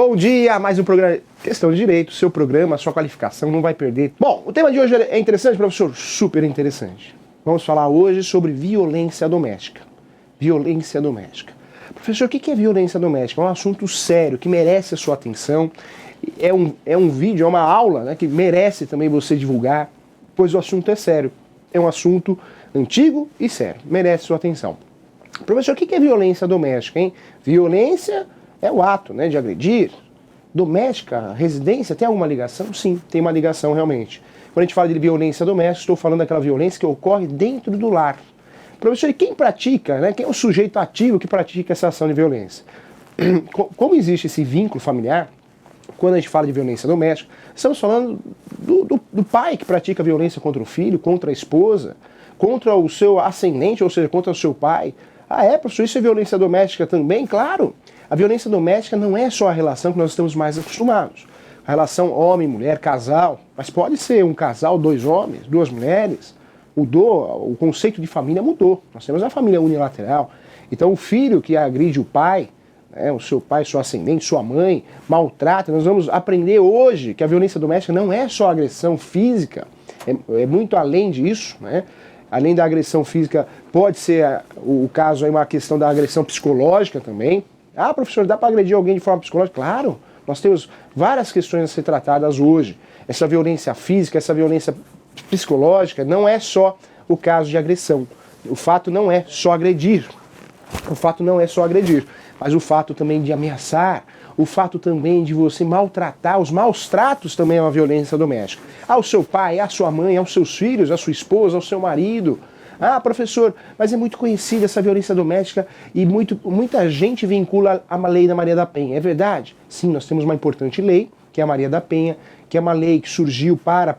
Bom dia, mais um programa Questão de Direito, seu programa, sua qualificação não vai perder. Bom, o tema de hoje é interessante, professor? Super interessante. Vamos falar hoje sobre violência doméstica. Violência doméstica. Professor, o que é violência doméstica? É um assunto sério, que merece a sua atenção. É um vídeo, é uma aula, né, que merece também você divulgar, pois o assunto é sério. É um assunto antigo e sério, merece sua atenção. Professor, o que é violência doméstica, hein? Violência é o ato, né, de agredir. Doméstica, residência, tem alguma ligação? Sim, tem uma ligação realmente. Quando a gente fala de violência doméstica, estou falando daquela violência que ocorre dentro do lar. Professor, e quem pratica, né, quem é o sujeito ativo que pratica essa ação de violência? Como existe esse vínculo familiar, quando a gente fala de violência doméstica, estamos falando do pai que pratica violência contra o filho, contra a esposa, contra o seu ascendente, ou seja, contra o seu pai. Ah, professor, isso é violência doméstica também? Claro! A violência doméstica não é só a relação que nós estamos mais acostumados. A relação homem, mulher, casal, mas pode ser um casal, dois homens, duas mulheres. Mudou, o conceito de família mudou. Nós temos a família unilateral. Então o filho que agride o pai, né, o seu pai, sua ascendente, sua mãe, maltrata, nós vamos aprender hoje que a violência doméstica não é só agressão física, é muito além disso, né? Além da agressão física, pode ser o caso aí uma questão da agressão psicológica também. Ah, professor, dá para agredir alguém de forma psicológica? Claro, nós temos várias questões a ser tratadas hoje. Essa violência física, essa violência psicológica, não é só o caso de agressão. O fato não é só agredir. O fato não é só agredir, mas o fato também de ameaçar, o fato também de você maltratar, os maus tratos também é uma violência doméstica. Ao seu pai, à sua mãe, aos seus filhos, à sua esposa, ao seu marido. Ah, professor, mas é muito conhecida essa violência doméstica e muita gente vincula a lei da Maria da Penha. É verdade? Sim, nós temos uma importante lei, que é a Maria da Penha, que é uma lei que surgiu para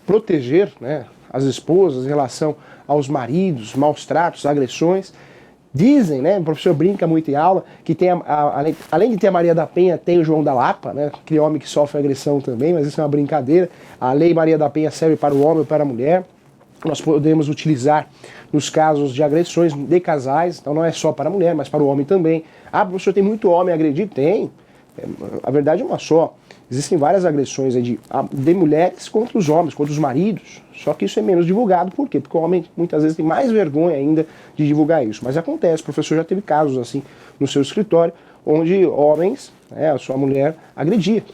proteger, né, as esposas em relação aos maridos, maus tratos, agressões. Dizem, né, o professor brinca muito em aula, que tem além de ter a Maria da Penha, tem o João da Lapa, né, aquele homem que sofre agressão também, mas isso é uma brincadeira. A lei Maria da Penha serve para o homem ou para a mulher. Nós podemos utilizar nos casos de agressões de casais, então não é só para a mulher, mas para o homem também. Ah, professor, tem muito homem agredido? Tem. A verdade é uma só. Existem várias agressões aí de mulheres contra os homens, contra os maridos. Só que isso é menos divulgado. Por quê? Porque o homem muitas vezes tem mais vergonha ainda de divulgar isso. Mas acontece, o professor já teve casos assim no seu escritório, onde homens, a sua mulher, agredia.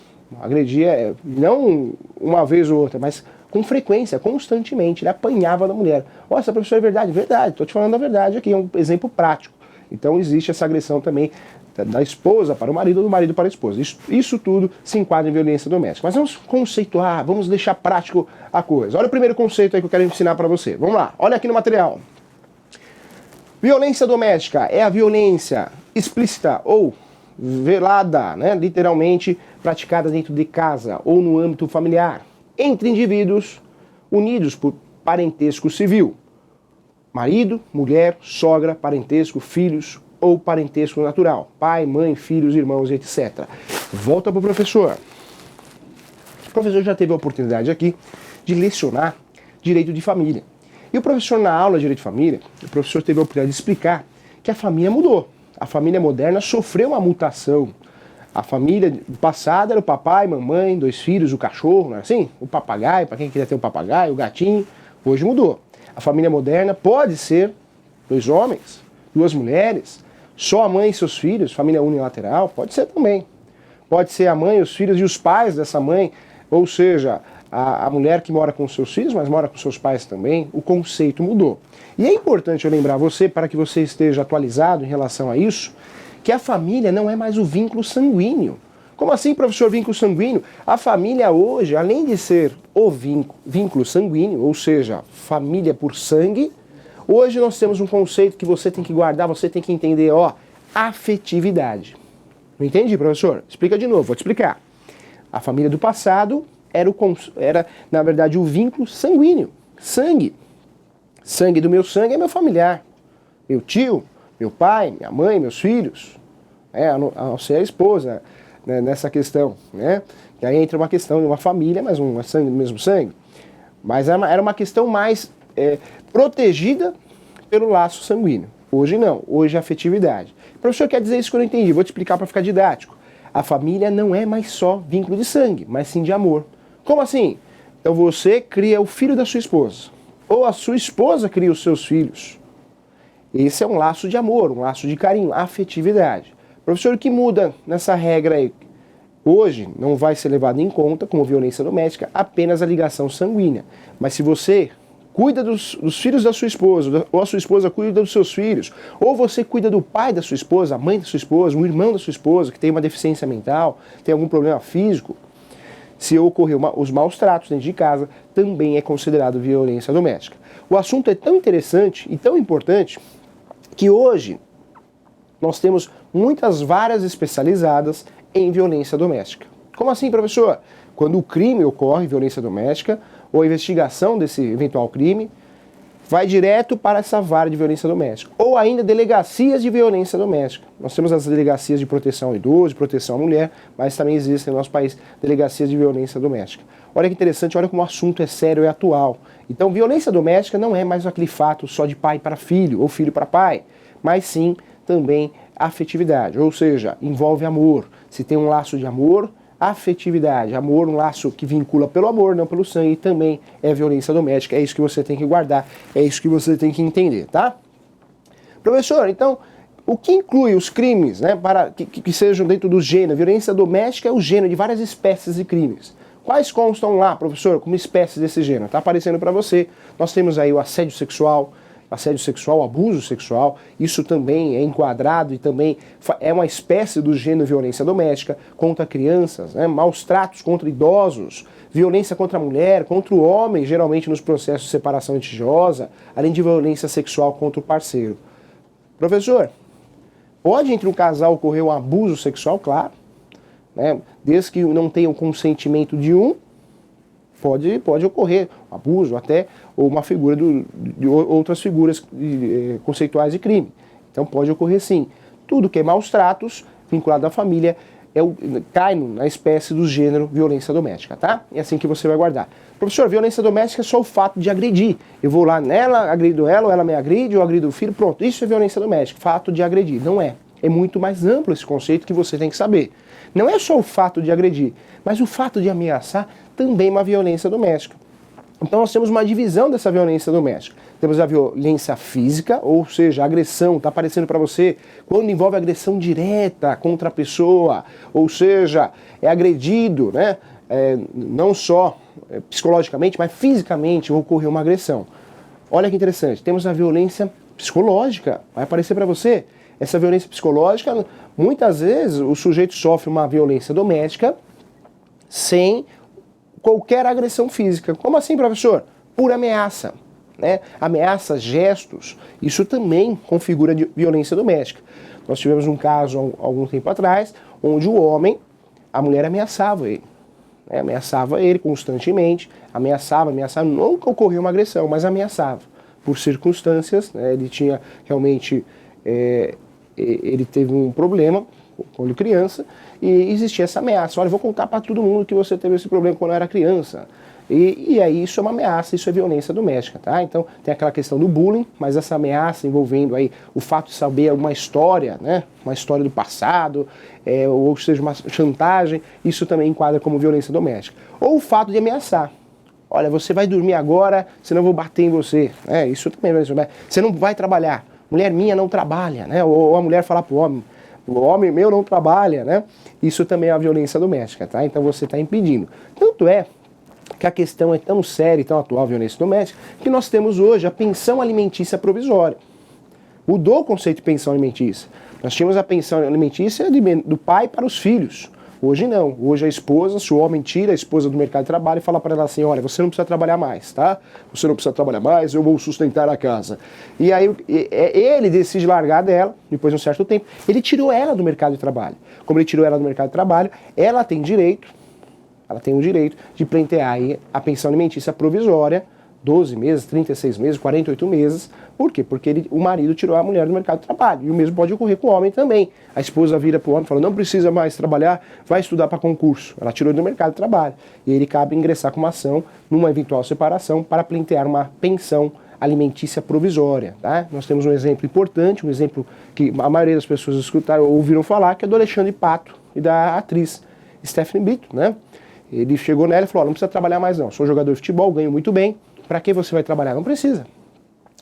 Agredia não uma vez ou outra, mas com frequência, constantemente. Ele apanhava da mulher. Nossa, professor, é verdade? Verdade, estou te falando a verdade aqui, é um exemplo prático. Então existe essa agressão também da esposa para o marido ou do marido para a esposa. Isso tudo se enquadra em violência doméstica. Mas vamos conceituar, vamos deixar prático a coisa. Olha o primeiro conceito aí que eu quero ensinar para você. Vamos lá, olha aqui no material. Violência doméstica é a violência explícita ou velada, né, literalmente praticada dentro de casa ou no âmbito familiar, entre indivíduos unidos por parentesco civil. Marido, mulher, sogra, parentesco, filhos ou parentesco natural. Pai, mãe, filhos, irmãos, etc. Volta para o professor. O professor já teve a oportunidade aqui de lecionar direito de família. E o professor, na aula de direito de família, o professor teve a oportunidade de explicar que a família mudou. A família moderna sofreu uma mutação. A família passada era o papai, mamãe, dois filhos, o cachorro, não é assim? O papagaio, para quem queria ter um papagaio, o gatinho. Hoje mudou. A família moderna pode ser dois homens, duas mulheres, só a mãe e seus filhos, família unilateral, pode ser também. Pode ser a mãe, os filhos e os pais dessa mãe, ou seja, a mulher que mora com seus filhos, mas mora com seus pais também. O conceito mudou. E é importante eu lembrar você, para que você esteja atualizado em relação a isso, que a família não é mais o vínculo sanguíneo. Como assim, professor, vínculo sanguíneo? A família hoje, além de ser o vínculo sanguíneo, ou seja, família por sangue, hoje nós temos um conceito que você tem que guardar, você tem que entender, afetividade. Não entendi, professor? Explica de novo, vou te explicar. A família do passado era, na verdade, o vínculo sanguíneo. Sangue. Sangue do meu sangue é meu familiar. Meu tio, meu pai, minha mãe, meus filhos. A não ser a esposa, né, nessa questão, né? E aí entra uma questão de uma família, mas um sangue do mesmo sangue. Mas era uma questão mais protegida pelo laço sanguíneo. Hoje não, hoje é afetividade. Professor, quer dizer isso que eu não entendi, vou te explicar para ficar didático. A família não é mais só vínculo de sangue, mas sim de amor. Como assim? Então você cria o filho da sua esposa, ou a sua esposa cria os seus filhos. Esse é um laço de amor, um laço de carinho, afetividade. Professor, o que muda nessa regra aí? Hoje não vai ser levado em conta como violência doméstica apenas a ligação sanguínea. Mas se você cuida dos filhos da sua esposa, ou a sua esposa cuida dos seus filhos, ou você cuida do pai da sua esposa, a mãe da sua esposa, o irmão da sua esposa que tem uma deficiência mental, tem algum problema físico, se ocorrer os maus tratos dentro de casa, também é considerado violência doméstica. O assunto é tão interessante e tão importante que hoje nós temos muitas varas especializadas em violência doméstica. Como assim, professor? Quando o crime ocorre, violência doméstica, ou a investigação desse eventual crime, vai direto para essa vara de violência doméstica. Ou ainda delegacias de violência doméstica. Nós temos as delegacias de proteção ao idoso, de proteção à mulher, mas também existem no nosso país delegacias de violência doméstica. Olha que interessante, olha como o assunto é sério e atual. Então, violência doméstica não é mais aquele fato só de pai para filho, ou filho para pai, mas sim também afetividade, ou seja, envolve amor. Se tem um laço de amor, afetividade, amor, um laço que vincula pelo amor, não pelo sangue, também é violência doméstica. É isso que você tem que guardar, é isso que você tem que entender, tá? Professor, então, o que inclui os crimes, né, para que sejam dentro do gênero? Violência doméstica é o gênero de várias espécies de crimes. Quais constam lá, professor, como espécies desse gênero? Está aparecendo para você. Nós temos aí o assédio sexual, abuso sexual, isso também é enquadrado e também é uma espécie do gênero violência doméstica, contra crianças, né, maus tratos contra idosos, violência contra a mulher, contra o homem, geralmente nos processos de separação litigiosa, além de violência sexual contra o parceiro. Professor, pode entre um casal ocorrer um abuso sexual? Claro, né, desde que não tenha o consentimento de um, pode ocorrer um abuso, até ou uma figura de outras figuras conceituais de crime. Então pode ocorrer sim. Tudo que é maus tratos vinculado à família cai na espécie do gênero violência doméstica, tá? É assim que você vai guardar. Professor, violência doméstica é só o fato de agredir. Eu vou lá nela, agrido ela, ou ela me agride, ou agrido o filho, pronto. Isso é violência doméstica, fato de agredir. Não é. É muito mais amplo esse conceito que você tem que saber. Não é só o fato de agredir, mas o fato de ameaçar também é uma violência doméstica. Então nós temos uma divisão dessa violência doméstica. Temos a violência física, ou seja, a agressão, está aparecendo para você quando envolve agressão direta contra a pessoa, ou seja, é agredido, né? Não só psicologicamente, mas fisicamente ocorreu uma agressão. Olha que interessante, temos a violência psicológica, vai aparecer para você. Essa violência psicológica, muitas vezes o sujeito sofre uma violência doméstica sem qualquer agressão física. Como assim, professor? Por ameaça, né? Ameaça, gestos, isso também configura violência doméstica. Nós tivemos um caso há algum tempo atrás, onde a mulher ameaçava ele. Né? Ameaçava ele constantemente, ameaçava, nunca ocorreu uma agressão, mas ameaçava. Por circunstâncias, né? Ele tinha realmente, ele teve um problema quando criança, e existia essa ameaça. Olha, eu vou contar para todo mundo que você teve esse problema quando eu era criança. E aí isso é uma ameaça, isso é violência doméstica, tá? Então tem aquela questão do bullying, mas essa ameaça envolvendo aí o fato de saber uma história, né? Uma história do passado, ou seja, uma chantagem, isso também enquadra como violência doméstica. Ou o fato de ameaçar. Olha, você vai dormir agora, senão eu vou bater em você. Isso também é violência doméstica. Você não vai trabalhar. Mulher minha não trabalha, né? Ou a mulher falar pro homem, o homem meu não trabalha, né? Isso também é uma violência doméstica, tá? Então você está impedindo. Tanto é que a questão é tão séria e tão atual, a violência doméstica, que nós temos hoje a pensão alimentícia provisória. Mudou o conceito de pensão alimentícia. Nós tínhamos a pensão alimentícia do pai para os filhos. Hoje não. Hoje a esposa, se o homem tira a esposa do mercado de trabalho e fala para ela assim, olha, você não precisa trabalhar mais, tá? Você não precisa trabalhar mais, eu vou sustentar a casa. E aí ele decide largar dela, depois de um certo tempo, ele tirou ela do mercado de trabalho. Como ele tirou ela do mercado de trabalho, ela tem o direito de pleitear aí a pensão alimentícia provisória, 12 meses, 36 meses, 48 meses. Por quê? Porque o marido tirou a mulher do mercado de trabalho. E o mesmo pode ocorrer com o homem também. A esposa vira para o homem e fala, não precisa mais trabalhar, vai estudar para concurso. Ela tirou do mercado de trabalho. E ele cabe ingressar com uma ação, numa eventual separação, para pleitear uma pensão alimentícia provisória. Tá? Nós temos um exemplo importante, um exemplo que a maioria das pessoas escutaram ou ouviram falar, que é do Alexandre Pato, e da atriz Stephanie Brito, né? Ele chegou nela e falou, não precisa trabalhar mais não, sou jogador de futebol, ganho muito bem, para que você vai trabalhar? Não precisa,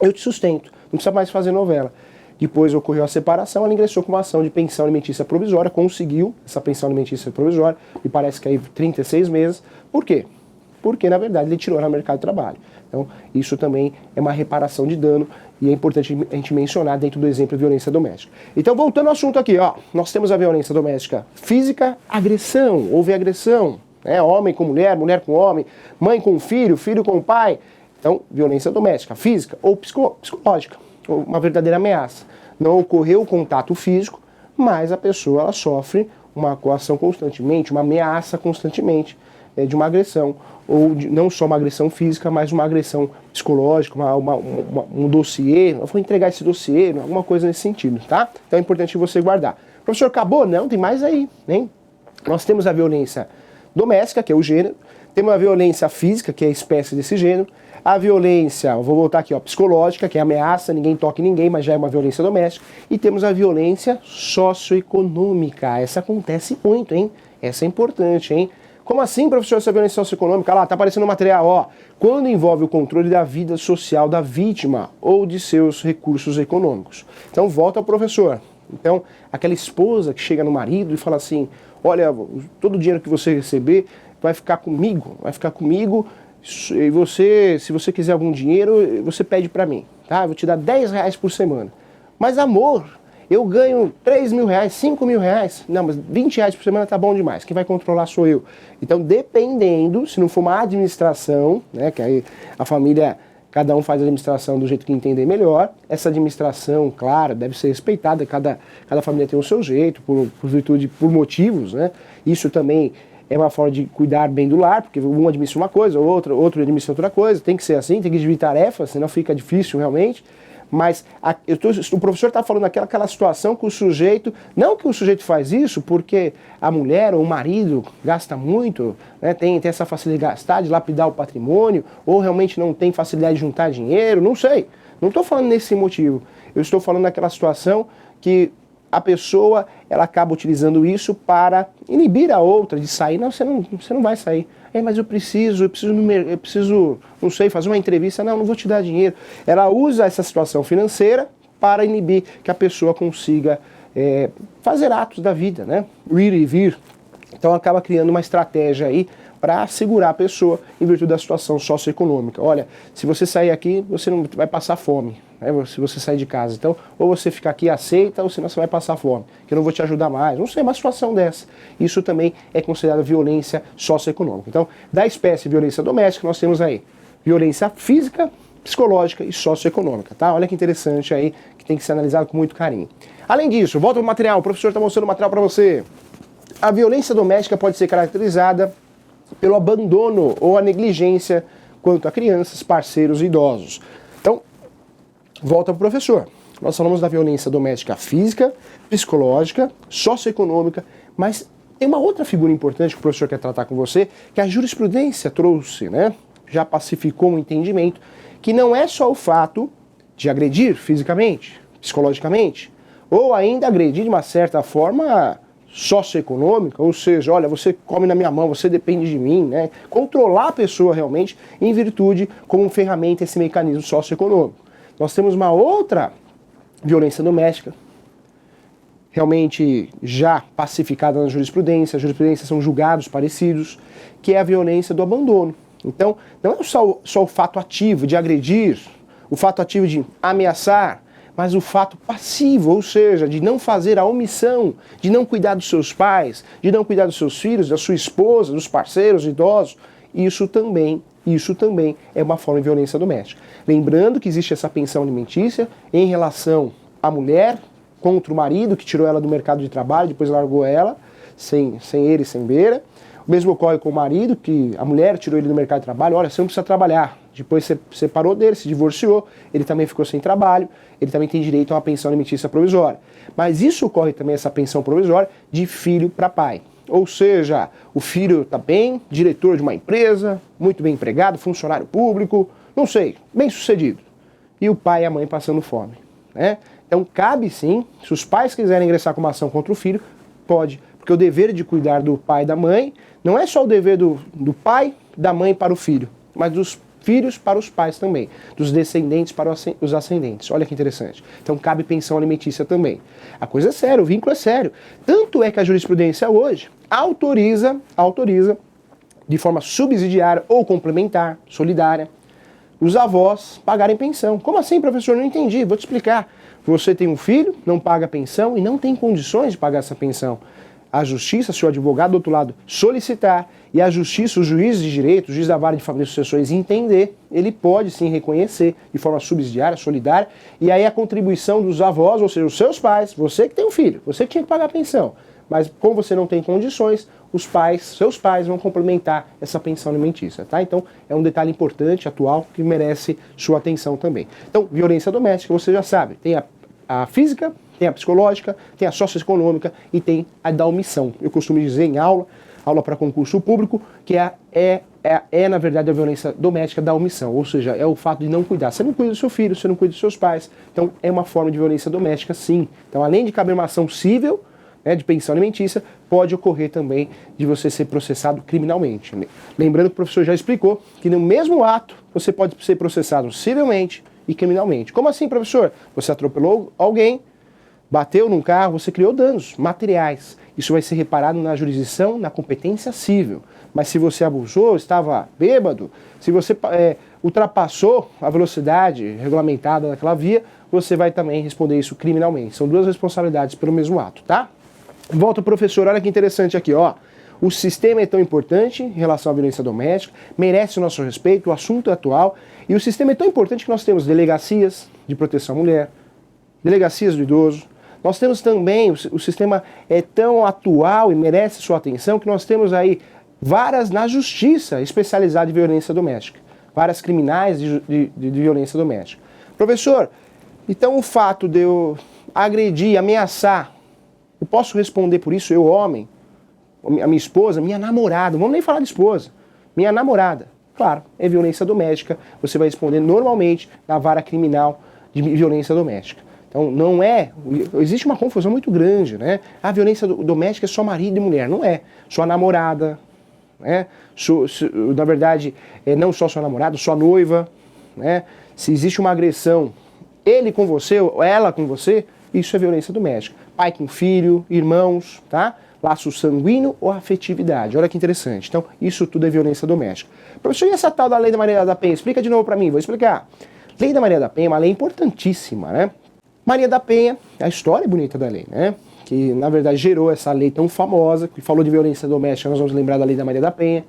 eu te sustento, não precisa mais fazer novela. Depois ocorreu a separação, ela ingressou com uma ação de pensão alimentícia provisória, conseguiu essa pensão alimentícia provisória, e parece que aí 36 meses. Por quê? Porque, na verdade, ele tirou ela no mercado de trabalho. Então, isso também é uma reparação de dano e é importante a gente mencionar dentro do exemplo de violência doméstica. Então, voltando ao assunto aqui, ó, nós temos a violência doméstica física, agressão, houve agressão, né? Homem com mulher, mulher com homem, mãe com filho, filho com pai. Então, violência doméstica, física ou psicológica, ou uma verdadeira ameaça. Não ocorreu o contato físico, mas a pessoa ela sofre uma coação constantemente, uma ameaça constantemente de uma agressão, ou não só uma agressão física, mas uma agressão psicológica, um dossiê, eu vou entregar esse dossiê, alguma coisa nesse sentido, tá? Então é importante você guardar. Professor, acabou? Não, tem mais aí, hein? Nós temos a violência doméstica, que é o gênero, temos a violência física, que é a espécie desse gênero, a violência, vou voltar aqui, ó, psicológica, que é ameaça, ninguém toca em ninguém, mas já é uma violência doméstica, e temos a violência socioeconômica. Essa acontece muito, hein? Essa é importante, hein? Como assim, professor, essa violência socioeconômica? Lá, tá aparecendo no material, ó. Quando envolve o controle da vida social da vítima ou de seus recursos econômicos. Então, volta ao professor. Então, aquela esposa que chega no marido e fala assim, olha, todo o dinheiro que você receber vai ficar comigo, e você, se você quiser algum dinheiro, você pede pra mim, tá? Eu vou te dar 10 reais por semana. Mas amor, eu ganho 3 mil reais, 5 mil reais. Não, mas 20 reais por semana tá bom demais. Quem vai controlar sou eu. Então, dependendo, se não for uma administração, né, que aí a família, cada um faz a administração do jeito que entender melhor, essa administração, claro, deve ser respeitada, cada família tem o seu jeito, por virtude, por motivos, né? Isso também é uma forma de cuidar bem do lar, porque um administra uma coisa, outro administra outra coisa, tem que ser assim, tem que dividir tarefas, senão fica difícil realmente. Mas o professor está falando aquela situação que o sujeito, não que o sujeito faz isso porque a mulher ou o marido gasta muito, né, tem essa facilidade de gastar, de lapidar o patrimônio, ou realmente não tem facilidade de juntar dinheiro, não sei. Não estou falando nesse motivo. Eu estou falando daquela situação que a pessoa ela acaba utilizando isso para inibir a outra de sair. Não, você não vai sair. Mas eu preciso, não sei, fazer uma entrevista. Não vou te dar dinheiro. Ela usa essa situação financeira para inibir que a pessoa consiga fazer atos da vida, né? Ir e vir. Então acaba criando uma estratégia aí para segurar a pessoa em virtude da situação socioeconômica. Olha, se você sair aqui, você não vai passar fome, né? Se você sair de casa. Então, ou você fica aqui e aceita, ou senão você vai passar fome, que eu não vou te ajudar mais. Não sei, uma situação dessa. Isso também é considerado violência socioeconômica. Então, da espécie violência doméstica, nós temos aí violência física, psicológica e socioeconômica, tá? Olha que interessante aí, que tem que ser analisado com muito carinho. Além disso, volta ao material, o professor está mostrando o material para você. A violência doméstica pode ser caracterizada pelo abandono ou a negligência quanto a crianças, parceiros e idosos. Então, volta para o professor. Nós falamos da violência doméstica física, psicológica, socioeconômica, mas tem uma outra figura importante que o professor quer tratar com você, que a jurisprudência trouxe, né? Já pacificou um entendimento que não é só o fato de agredir fisicamente, psicologicamente, ou ainda agredir de uma certa forma socioeconômica, ou seja, olha, você come na minha mão, você depende de mim, né? Controlar a pessoa realmente em virtude como ferramenta esse mecanismo socioeconômico. Nós temos uma outra violência doméstica, realmente já pacificada na jurisprudência, as jurisprudências são julgados parecidos, que é a violência do abandono. Então, não é só o fato ativo de agredir, o fato ativo de ameaçar, mas o fato passivo, ou seja, de não fazer a omissão, de não cuidar dos seus pais, de não cuidar dos seus filhos, da sua esposa, dos parceiros idosos, isso também é uma forma de violência doméstica. Lembrando que existe essa pensão alimentícia em relação à mulher contra o marido, que tirou ela do mercado de trabalho, depois largou ela, sem ele, sem beira. O mesmo ocorre com o marido, que a mulher tirou ele do mercado de trabalho, olha, você não precisa trabalhar. Depois você separou dele, se divorciou, ele também ficou sem trabalho, ele também tem direito a uma pensão alimentícia provisória. Mas isso ocorre também, essa pensão provisória, de filho para pai. Ou seja, o filho está bem, diretor de uma empresa, muito bem empregado, funcionário público, não sei, bem sucedido. E o pai e a mãe passando fome, né? Então cabe sim, se os pais quiserem ingressar com uma ação contra o filho, pode, porque Porque o dever de cuidar do pai e da mãe não é só o dever do pai, da mãe para o filho, mas dos filhos para os pais também, dos descendentes para os ascendentes. Olha que interessante. Então cabe pensão alimentícia também. A coisa é séria, o vínculo é sério. Tanto é que a jurisprudência hoje autoriza de forma subsidiária ou complementar, solidária, os avós pagarem pensão. Como assim, professor? Não entendi. Vou te explicar. Você tem um filho, não paga pensão e não tem condições de pagar essa pensão. A justiça, seu advogado do outro lado, solicitar, e a justiça, o juiz de direito, o juiz da vara de família e sucessões entender, ele pode sim reconhecer de forma subsidiária, solidária, e aí a contribuição dos avós, ou seja, os seus pais, você que tem um filho, você que tinha que pagar a pensão, mas como você não tem condições, os pais, seus pais vão complementar essa pensão alimentícia, tá? Então é um detalhe importante, atual, que merece sua atenção também. Então, violência doméstica, você já sabe, tem a física, tem a psicológica, tem a socioeconômica e tem a da omissão. Eu costumo dizer em aula para concurso público, que na verdade a violência doméstica da omissão, ou seja, é o fato de não cuidar. Você não cuida do seu filho, você não cuida dos seus pais, então é uma forma de violência doméstica sim. Então além de caber uma ação civil, de pensão alimentícia, pode ocorrer também de você ser processado criminalmente. Lembrando que o professor já explicou que no mesmo ato você pode ser processado civilmente e criminalmente. Como assim, professor? Você atropelou alguém, bateu num carro, você criou danos materiais. Isso vai ser reparado na jurisdição, na competência civil. Mas se você abusou, estava bêbado, se você ultrapassou a velocidade regulamentada naquela via, você vai também responder isso criminalmente. São duas responsabilidades pelo mesmo ato, tá? Volta, professor, olha que interessante aqui, ó. O sistema é tão importante em relação à violência doméstica, merece o nosso respeito, o assunto é atual, e o sistema é tão importante que nós temos delegacias de proteção à mulher, delegacias do idoso. Nós temos também, o sistema é tão atual e merece sua atenção, que nós temos aí varas na justiça especializada em violência doméstica, varas criminais de violência doméstica. Professor, então o fato de eu agredir, ameaçar, eu posso responder por isso, eu homem, a minha esposa, minha namorada, vamos nem falar de esposa, minha namorada, claro, é violência doméstica, você vai responder normalmente na vara criminal de violência doméstica. Então não existe uma confusão muito grande, né? A violência doméstica é só marido e mulher, não é. Sua namorada, né? Na verdade, não só sua namorada, sua noiva, né? Se existe uma agressão, ele com você ou ela com você, isso é violência doméstica. Pai com filho, irmãos, tá? Laço sanguíneo ou afetividade. Olha que interessante. Então, isso tudo é violência doméstica. Professor, e essa tal da Lei da Maria da Penha? Explica de novo para mim, vou explicar. Lei da Maria da Penha é uma lei importantíssima, né? Maria da Penha, a história bonita da lei, né? Que na verdade gerou essa lei tão famosa, que falou de violência doméstica, nós vamos lembrar da Lei da Maria da Penha.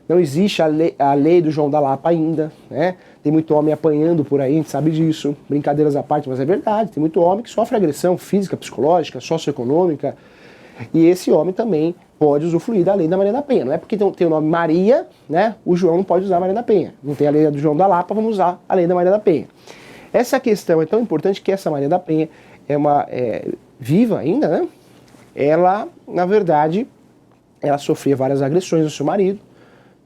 Não existe a lei do João da Lapa ainda, né? Tem muito homem apanhando por aí, a gente sabe disso, brincadeiras à parte, mas é verdade, tem muito homem que sofre agressão física, psicológica, socioeconômica, e esse homem também pode usufruir da Lei da Maria da Penha. Não é porque tem o nome Maria, né? O João não pode usar a Maria da Penha. Não tem a lei do João da Lapa, vamos usar a Lei da Maria da Penha. Essa questão é tão importante que essa Maria da Penha é viva ainda, né? Ela, na verdade, ela sofria várias agressões do seu marido,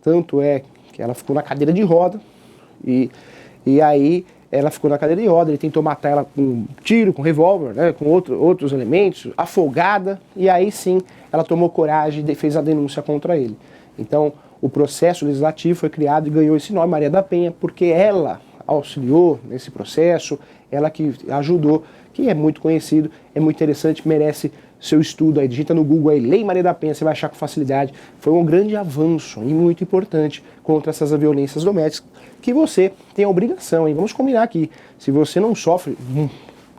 tanto é que ela ficou na cadeira de roda, e aí ela ficou na cadeira de roda, ele tentou matar ela com um tiro, com um revólver, né? Com outros elementos, afogada, e aí sim ela tomou coragem e fez a denúncia contra ele. Então, o processo legislativo foi criado e ganhou esse nome, Maria da Penha, porque ela auxiliou nesse processo, ela que ajudou, que é muito conhecido, é muito interessante, merece seu estudo aí, digita no Google aí, Lei Maria da Penha, você vai achar com facilidade. Foi um grande avanço e muito importante contra essas violências domésticas, que você tem a obrigação, hein? Vamos combinar aqui, se você não sofre,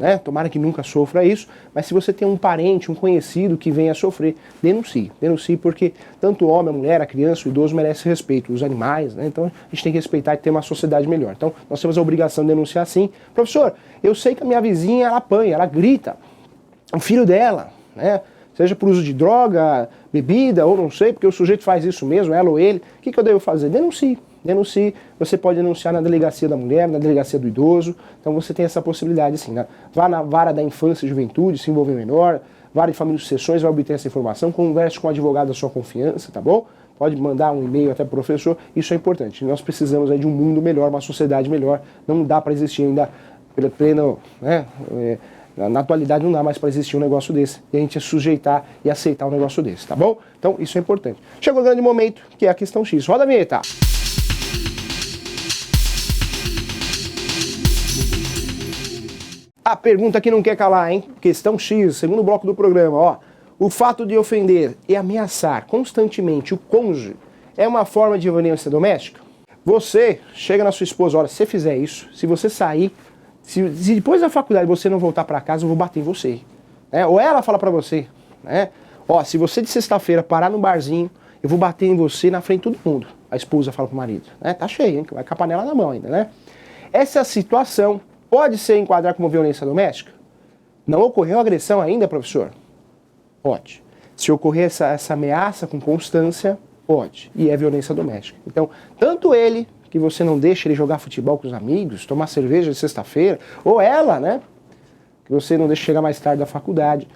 né, tomara que nunca sofra isso, mas se você tem um parente, um conhecido que venha a sofrer, denuncie porque tanto o homem, a mulher, a criança, o idoso merece respeito, os animais, né? Então a gente tem que respeitar e ter uma sociedade melhor. Então nós temos a obrigação de denunciar sim. Professor, eu sei que a minha vizinha, ela apanha, ela grita, o filho dela, né? Seja por uso de droga, bebida, ou não sei, porque o sujeito faz isso mesmo, ela ou ele, o que eu devo fazer? Denuncie, você pode denunciar na delegacia da mulher, na delegacia do idoso, então você tem essa possibilidade assim, né? Vá na vara da infância e juventude, se envolver menor, vara de família e sucessões, vai obter essa informação, converse com um advogado da sua confiança, tá bom? Pode mandar um e-mail até para o professor, isso é importante, nós precisamos aí de um mundo melhor, uma sociedade melhor, não dá para existir ainda pela plena, né, Na atualidade não dá mais para existir um negócio desse e a gente sujeitar e aceitar um negócio desse, tá bom? Então isso é importante. Chegou o grande momento, que é a questão X. Roda a vinheta! A pergunta que não quer calar, hein? Questão X, segundo bloco do programa, ó. O fato de ofender e ameaçar constantemente o cônjuge é uma forma de violência doméstica? Você chega na sua esposa, olha, se você fizer isso, se você sair, se depois da faculdade você não voltar para casa, eu vou bater em você. Né? Ou ela fala para você, né? Ó, se você de sexta-feira parar no barzinho, eu vou bater em você na frente de todo mundo. A esposa fala pro marido, né? Tá cheio, hein? Vai com a panela na mão ainda, né? Essa situação pode ser enquadrada como violência doméstica? Não ocorreu agressão ainda, professor? Pode. Se ocorrer essa ameaça com constância, pode. E é violência doméstica. Então, tanto ele, que você não deixa ele jogar futebol com os amigos, tomar cerveja de sexta-feira, ou ela, né? Que você não deixa chegar mais tarde da faculdade,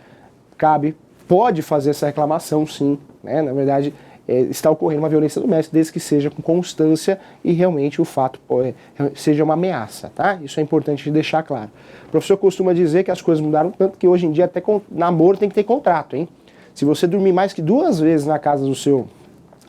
pode fazer essa reclamação, sim. Né? Na verdade, está ocorrendo uma violência doméstica, desde que seja com constância e realmente o fato seja uma ameaça, tá? Isso é importante deixar claro. O professor costuma dizer que as coisas mudaram tanto que hoje em dia até namoro tem que ter contrato, hein? Se você dormir mais que 2 vezes na casa do seu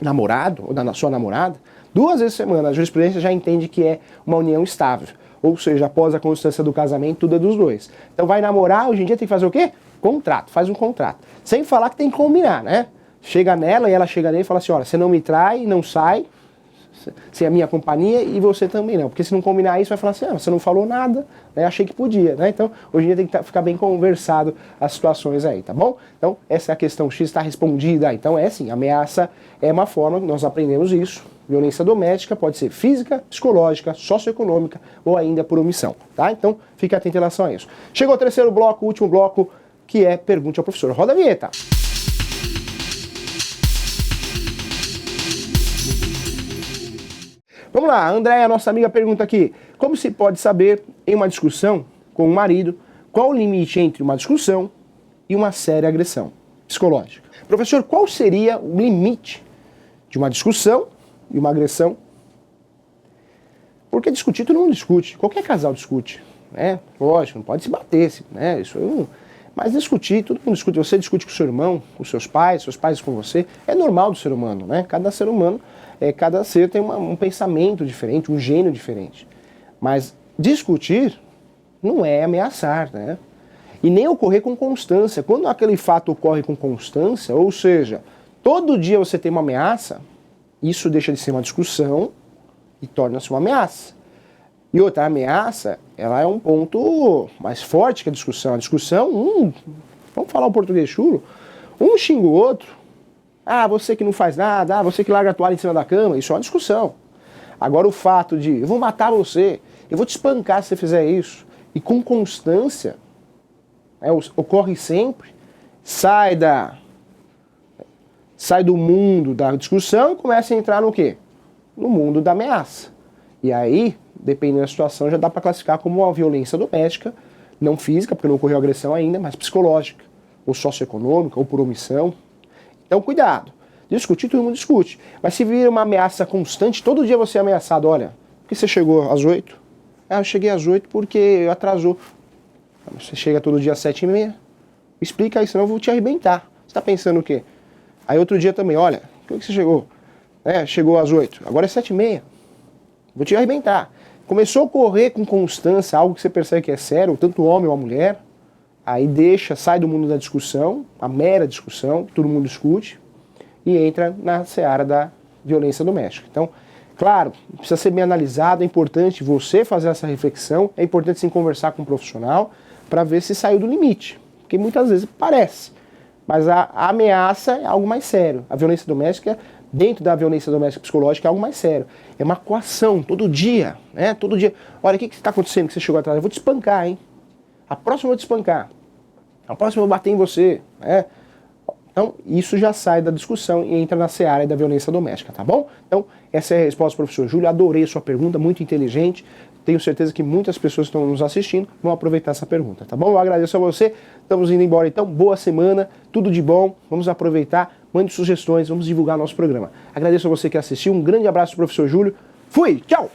namorado ou da sua namorada, 2 vezes por semana, a jurisprudência já entende que é uma união estável. Ou seja, após a constância do casamento, tudo é dos dois. Então vai namorar, hoje em dia tem que fazer o quê? Contrato, faz um contrato. Sem falar que tem que combinar, né? Chega nela e ela chega nele e fala assim, olha, você não me trai, não sai, sem a minha companhia e você também não. Porque se não combinar isso, vai falar assim, você não falou nada, né? Achei que podia, né? Então, hoje em dia tem que ficar bem conversado as situações aí, tá bom? Então, essa é a questão X, está respondida. Então, é assim, ameaça é uma forma, nós aprendemos isso. Violência doméstica pode ser física, psicológica, socioeconômica ou ainda por omissão, tá? Então, fique atento em relação a isso. Chegou o terceiro bloco, o último bloco, que é Pergunte ao Professor. Roda a vinheta! Vamos lá, a Andréia, nossa amiga, pergunta aqui: como se pode saber, em uma discussão com o marido, qual o limite entre uma discussão e uma séria agressão psicológica? Professor, qual seria o limite de uma discussão e uma agressão? Porque discutir todo mundo discute, qualquer casal discute, né? Lógico, não pode se bater, né? Mas discutir, todo mundo discute. Você discute com o seu irmão, com seus pais com você, é normal do ser humano, né? Cada ser humano, cada ser tem um pensamento diferente, um gênio diferente. Mas discutir não é ameaçar, né? E nem ocorrer com constância. Quando aquele fato ocorre com constância, ou seja, todo dia você tem uma ameaça, isso deixa de ser uma discussão e torna-se uma ameaça. E outra, a ameaça, ela é um ponto mais forte que a discussão. A discussão, vamos falar o português chulo, um xinga o outro. Ah, você que não faz nada, você que larga a toalha em cima da cama, isso é uma discussão. Agora o fato de, eu vou matar você, eu vou te espancar se você fizer isso, e com constância, ocorre sempre, sai do mundo da discussão e começa a entrar no quê? No mundo da ameaça. E aí, dependendo da situação, já dá para classificar como uma violência doméstica, não física, porque não ocorreu agressão ainda, mas psicológica, ou socioeconômica, ou por omissão. Então, cuidado. Discutir, todo mundo discute. Mas se vir uma ameaça constante, todo dia você é ameaçado, olha, por que você chegou às 8? Eu cheguei às 8 porque atrasou. Você chega todo dia às 7h30? Explica aí, senão eu vou te arrebentar. Você está pensando o quê? Aí outro dia também, olha, por que você chegou? Chegou às 8, agora é 7h30. Vou te arrebentar. Começou a ocorrer com constância, algo que você percebe que é sério, tanto o homem ou a mulher, aí sai do mundo da discussão, a mera discussão, todo mundo discute, e entra na seara da violência doméstica. Então, claro, precisa ser bem analisado, é importante você fazer essa reflexão, é importante sim conversar com um profissional para ver se saiu do limite, porque muitas vezes parece, mas a ameaça é algo mais sério. A violência doméstica, dentro da violência doméstica psicológica, é algo mais sério. É uma coação, todo dia, né? Todo dia. Olha, o que está acontecendo que você chegou atrás? Eu vou te espancar, hein? A próxima eu vou te espancar. A próxima eu vou bater em você, né? Então, isso já sai da discussão e entra na seara da violência doméstica, tá bom? Então, essa é a resposta do professor Júlio. Adorei a sua pergunta, muito inteligente. Tenho certeza que muitas pessoas que estão nos assistindo vão aproveitar essa pergunta, tá bom? Eu agradeço a você. Estamos indo embora, então. Boa semana, tudo de bom. Vamos aproveitar. Mande sugestões, vamos divulgar nosso programa. Agradeço a você que assistiu. Um grande abraço do professor Júlio. Fui, tchau!